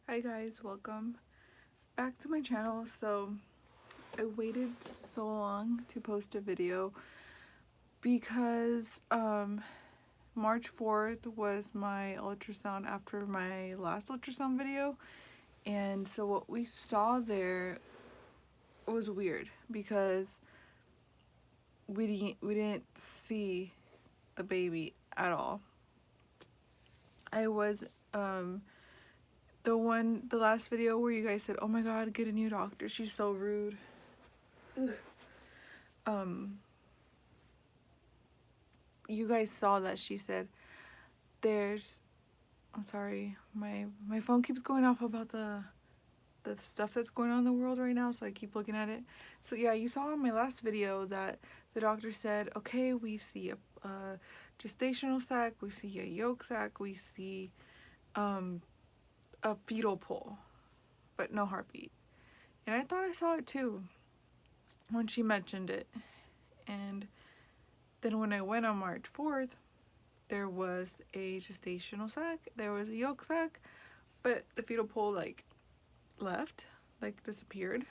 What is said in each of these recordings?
Hi guys, welcome back to my channel. So I waited so long to post a video because March 4th was my ultrasound after my last ultrasound video, and so what we saw there was weird because we didn't see the baby at all. I was the last video where you guys said, "Oh my god, get a new doctor, she's so rude." Ugh. You guys saw that she said I'm sorry, my phone keeps going off about the stuff that's going on in the world right now, so I keep looking at it. So yeah, you saw in my last video that the doctor said, okay, we see a gestational sac, we see a yolk sac, we see a fetal pole, but no heartbeat. And I thought I saw it too when she mentioned it. And then when I went on March 4th, there was a gestational sac, there was a yolk sac, but the fetal pole left, disappeared.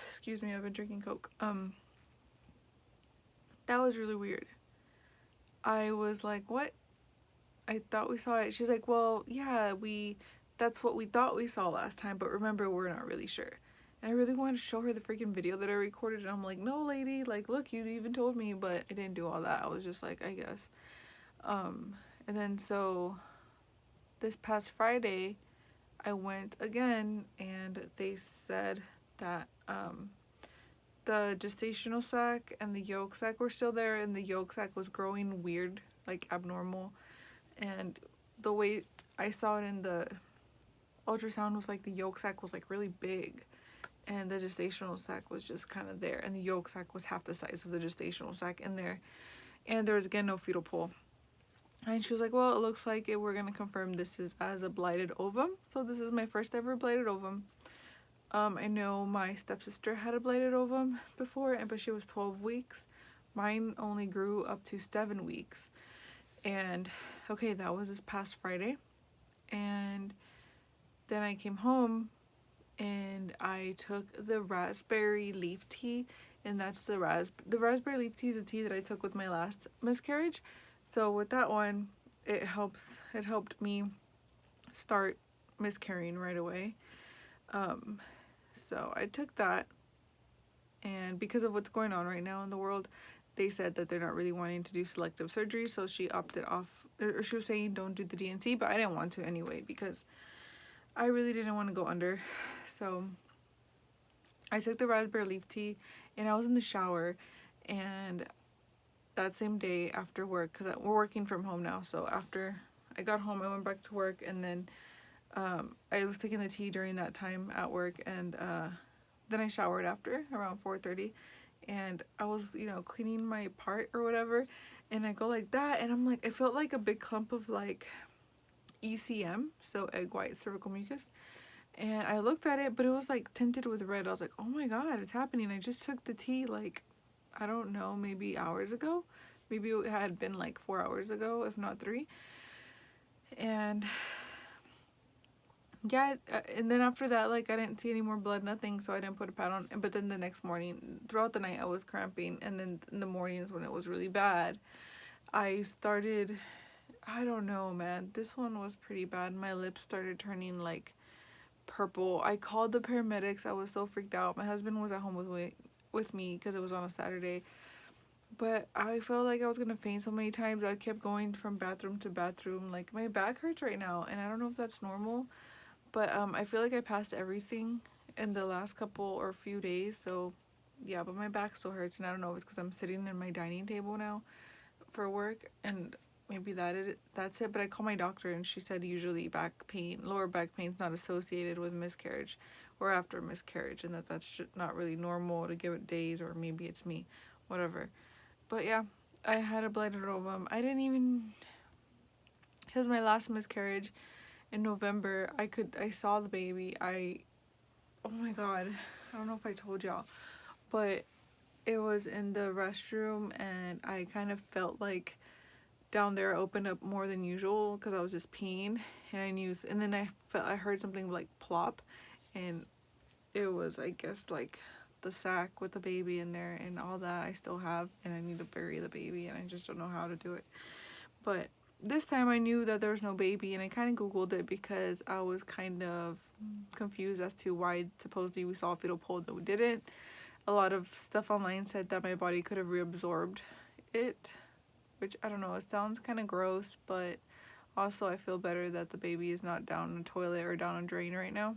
Excuse me, I've been drinking Coke. That was really weird. I was like, what? I thought we saw it. She's like, well, yeah, that's what we thought we saw last time, but remember, we're not really sure. And I really wanted to show her the freaking video that I recorded, and I'm like, no, lady, look, you even told me, but I didn't do all that. I was just like, I guess. And then so this past Friday, I went again, and they said that the gestational sac and the yolk sac were still there, and the yolk sac was growing weird, abnormal. And the way I saw it in the ultrasound was the yolk sac was really big, and the gestational sac was just kind of there, and the yolk sac was half the size of the gestational sac in there, and there was again no fetal pole. And she was like, well, it looks like we're gonna confirm this is as a blighted ovum. So this is my first ever blighted ovum. I know my stepsister had a blighted ovum before, but she was 12 weeks. Mine only grew up to 7 weeks. And okay, that was this past Friday. And then I came home and I took the raspberry leaf tea, and that's the raspberry leaf tea is the tea that I took with my last miscarriage. So with that one, it helped me start miscarrying right away. So I took that, and because of what's going on right now in the world, they said that they're not really wanting to do selective surgery, so she opted off, or she was saying don't do the DNC, but I didn't want to anyway because I really didn't want to go under. So I took the raspberry leaf tea, and I was in the shower, and that same day after work, because we're working from home now, so after I got home I went back to work, and then I was taking the tea during that time at work, and then I showered after around 4:30, and I was cleaning my part or whatever, and I go like that, and I'm like, I felt like a big clump of ECM, so egg white cervical mucus, and I looked at it, but it was tinted with red. I was like, oh my god, it's happening. I just took the tea I don't know, maybe hours ago. Maybe it had been 4 hours ago, if not 3. And yeah, and then after that, I didn't see any more blood, nothing, so I didn't put a pad on. But then the next morning, throughout the night, I was cramping, and then in the mornings when it was really bad, I started, I don't know, man, this one was pretty bad. My lips started turning purple. I called the paramedics. I was so freaked out. My husband was at home with me because it was on a Saturday. But I felt like I was gonna faint so many times. I kept going from bathroom to bathroom. My back hurts right now, and I don't know if that's normal. But I feel like I passed everything in the last couple or few days. So yeah, but my back still hurts, and I don't know if it's because I'm sitting in my dining table now for work, and maybe that's it. But I called my doctor, and she said usually lower back pain is not associated with miscarriage or after miscarriage, and that's not really normal to give it days, or maybe it's me, whatever. But yeah, I had a blighted ovum. It was my last miscarriage in November. I saw the baby. Oh my god, I don't know if I told y'all, but it was in the restroom, and I kind of felt down there opened up more than usual because I was just peeing, and I knew, and then I heard something like plop, and it was, I guess, like the sack with the baby in there and all that I still have, and I need to bury the baby, and I just don't know how to do it. But this time I knew that there was no baby, and I kind of googled it because I was kind of confused as to why supposedly we saw a fetal pole that we didn't. A lot of stuff online said that my body could have reabsorbed it, which I don't know, it sounds kind of gross, but also I feel better that the baby is not down in a toilet or down a drain right now.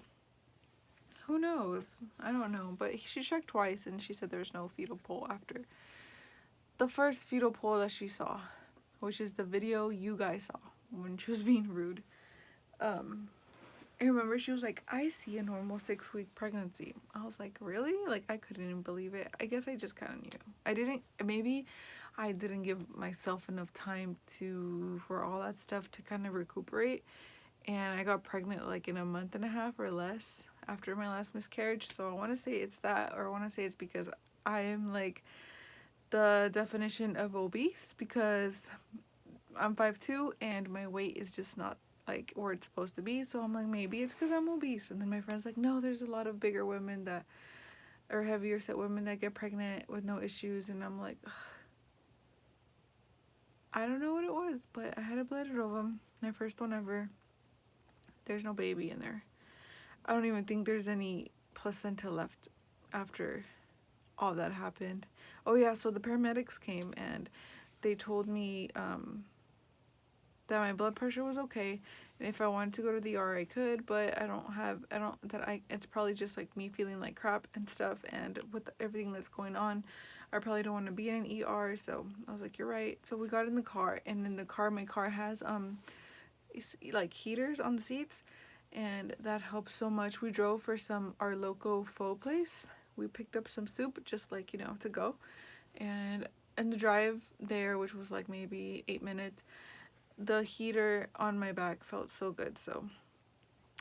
Who knows? I don't know, but she checked twice and she said there's no fetal pole after the first fetal pole that she saw, which is the video you guys saw when she was being rude. I remember she was like, I see a normal 6-week pregnancy. I was like, really? Like, I couldn't even believe it. I guess I just kind of knew. Maybe I didn't give myself enough time for all that stuff to kind of recuperate. And I got pregnant like in a month and a half or less after my last miscarriage. So I want to say it's that, or I want to say it's because I am like the definition of obese, because I'm 5'2" and my weight is just not like where it's supposed to be. So I'm like, maybe it's because I'm obese. And then my friend's like, no, there's a lot of bigger women that are heavier set women that get pregnant with no issues. And I'm like, ugh. I don't know what it was, but I had a blighted ovum, my first one ever. There's no baby in there. I don't even think there's any placenta left after all that happened. Oh yeah, so the paramedics came and they told me that my blood pressure was okay, and if I wanted to go to the ER I could, but it's probably just like me feeling like crap and stuff, and with everything that's going on, I probably don't want to be in an ER. So I was like, you're right. So we got in the car, and in the car, my car has like heaters on the seats, and that helps so much. We drove for our local pho place. We picked up some soup, just like, to go, and the drive there, which was like maybe 8 minutes, the heater on my back felt so good. So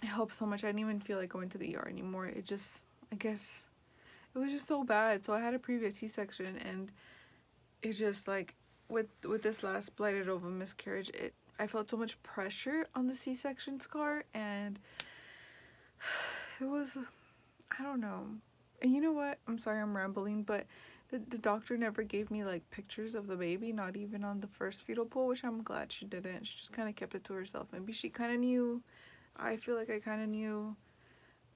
it helped so much. I didn't even feel like going to the ER anymore. I guess it was just so bad. So I had a previous C-section, and it just like with this last blighted ovum miscarriage, I felt so much pressure on the C-section scar, and it was, I don't know. And you know what? I'm sorry I'm rambling, but the doctor never gave me like pictures of the baby, not even on the first fetal pole, which I'm glad she didn't. She just kind of kept it to herself. Maybe she kind of knew. I feel like I kind of knew.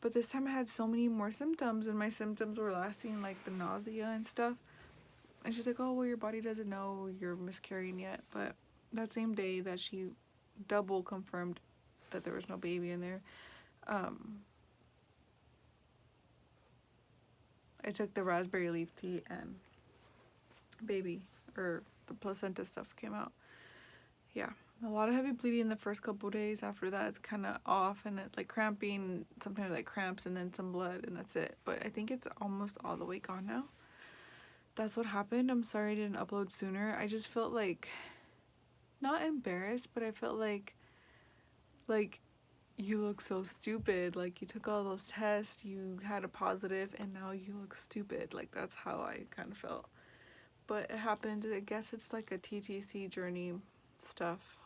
But this time I had so many more symptoms, and my symptoms were lasting, like the nausea and stuff. And she's like, oh, well, your body doesn't know you're miscarrying yet. But that same day that she double confirmed that there was no baby in there, I took the raspberry leaf tea, and the placenta stuff came out. Yeah, a lot of heavy bleeding the first couple days. After that, it's kind of off, and it like cramping, sometimes like cramps, and then some blood, and that's it. But I think it's almost all the way gone now. That's what happened. I'm sorry I didn't upload sooner. I just felt like, not embarrassed, but I felt like you look so stupid. Like, you took all those tests, you had a positive, and now you look stupid. Like, that's how I kind of felt. But it happened. I guess it's like a TTC journey stuff,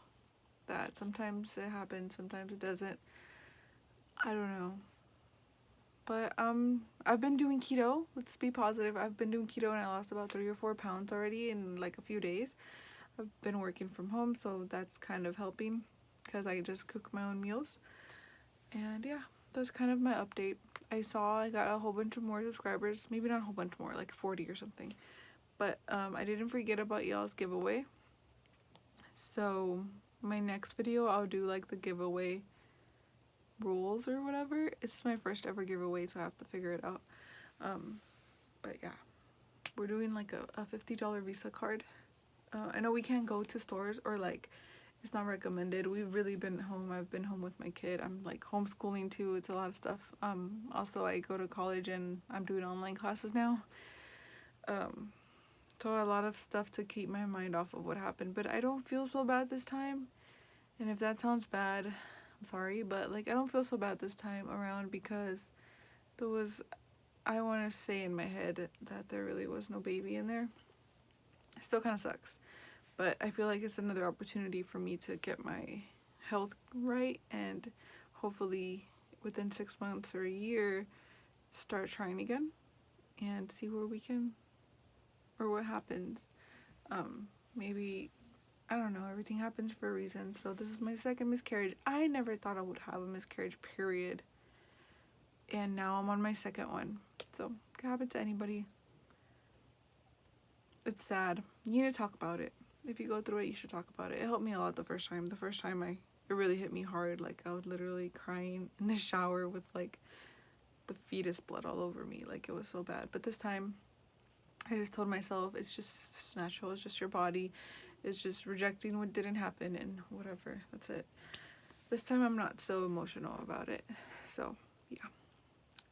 that sometimes it happens, sometimes it doesn't. I don't know. But I've been doing keto. Let's be positive. I've been doing keto, and I lost about 3 or 4 pounds already in like a few days. I've been working from home, so that's kind of helping because I just cook my own meals. And yeah, that's kind of my update. I got a whole bunch of more subscribers. Maybe not a whole bunch more, like 40 or something. But I didn't forget about y'all's giveaway. So my next video, I'll do like the giveaway rules or whatever. It's my first ever giveaway, so I have to figure it out. But yeah, we're doing like a $50 Visa card. I know we can't go to stores, or like it's not recommended. We've really been home. I've been home with my kid. I'm like homeschooling too. It's a lot of stuff. Also I go to college and I'm doing online classes now. So a lot of stuff to keep my mind off of what happened. But I don't feel so bad this time. And if that sounds bad, I'm sorry, but like I don't feel so bad this time around, because I want to say in my head that there really was no baby in there. It still kind of sucks. But I feel like it's another opportunity for me to get my health right, and hopefully within 6 months or a year start trying again and see where we can, or what happens. Maybe, I don't know, everything happens for a reason. So this is my second miscarriage. I never thought I would have a miscarriage, period. And now I'm on my second one. So it could happen to anybody. It's sad. You need to talk about it. If you go through it, you should talk about it. It helped me a lot the first time. The first time it really hit me hard. Like, I was literally crying in the shower with like the fetus blood all over me. Like, it was so bad. But this time I just told myself it's natural. It's just your body. It's just rejecting what didn't happen and whatever. That's it. This time I'm not so emotional about it. So yeah.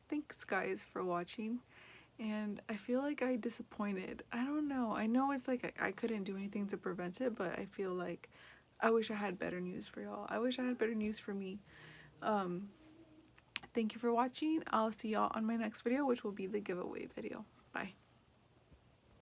Thanks guys for watching. And I feel like I disappointed. I don't know. I know it's like I couldn't do anything to prevent it, but I feel like I wish I had better news for y'all. I wish I had better news for me. Thank you for watching. I'll see y'all on my next video, which will be the giveaway video. Bye.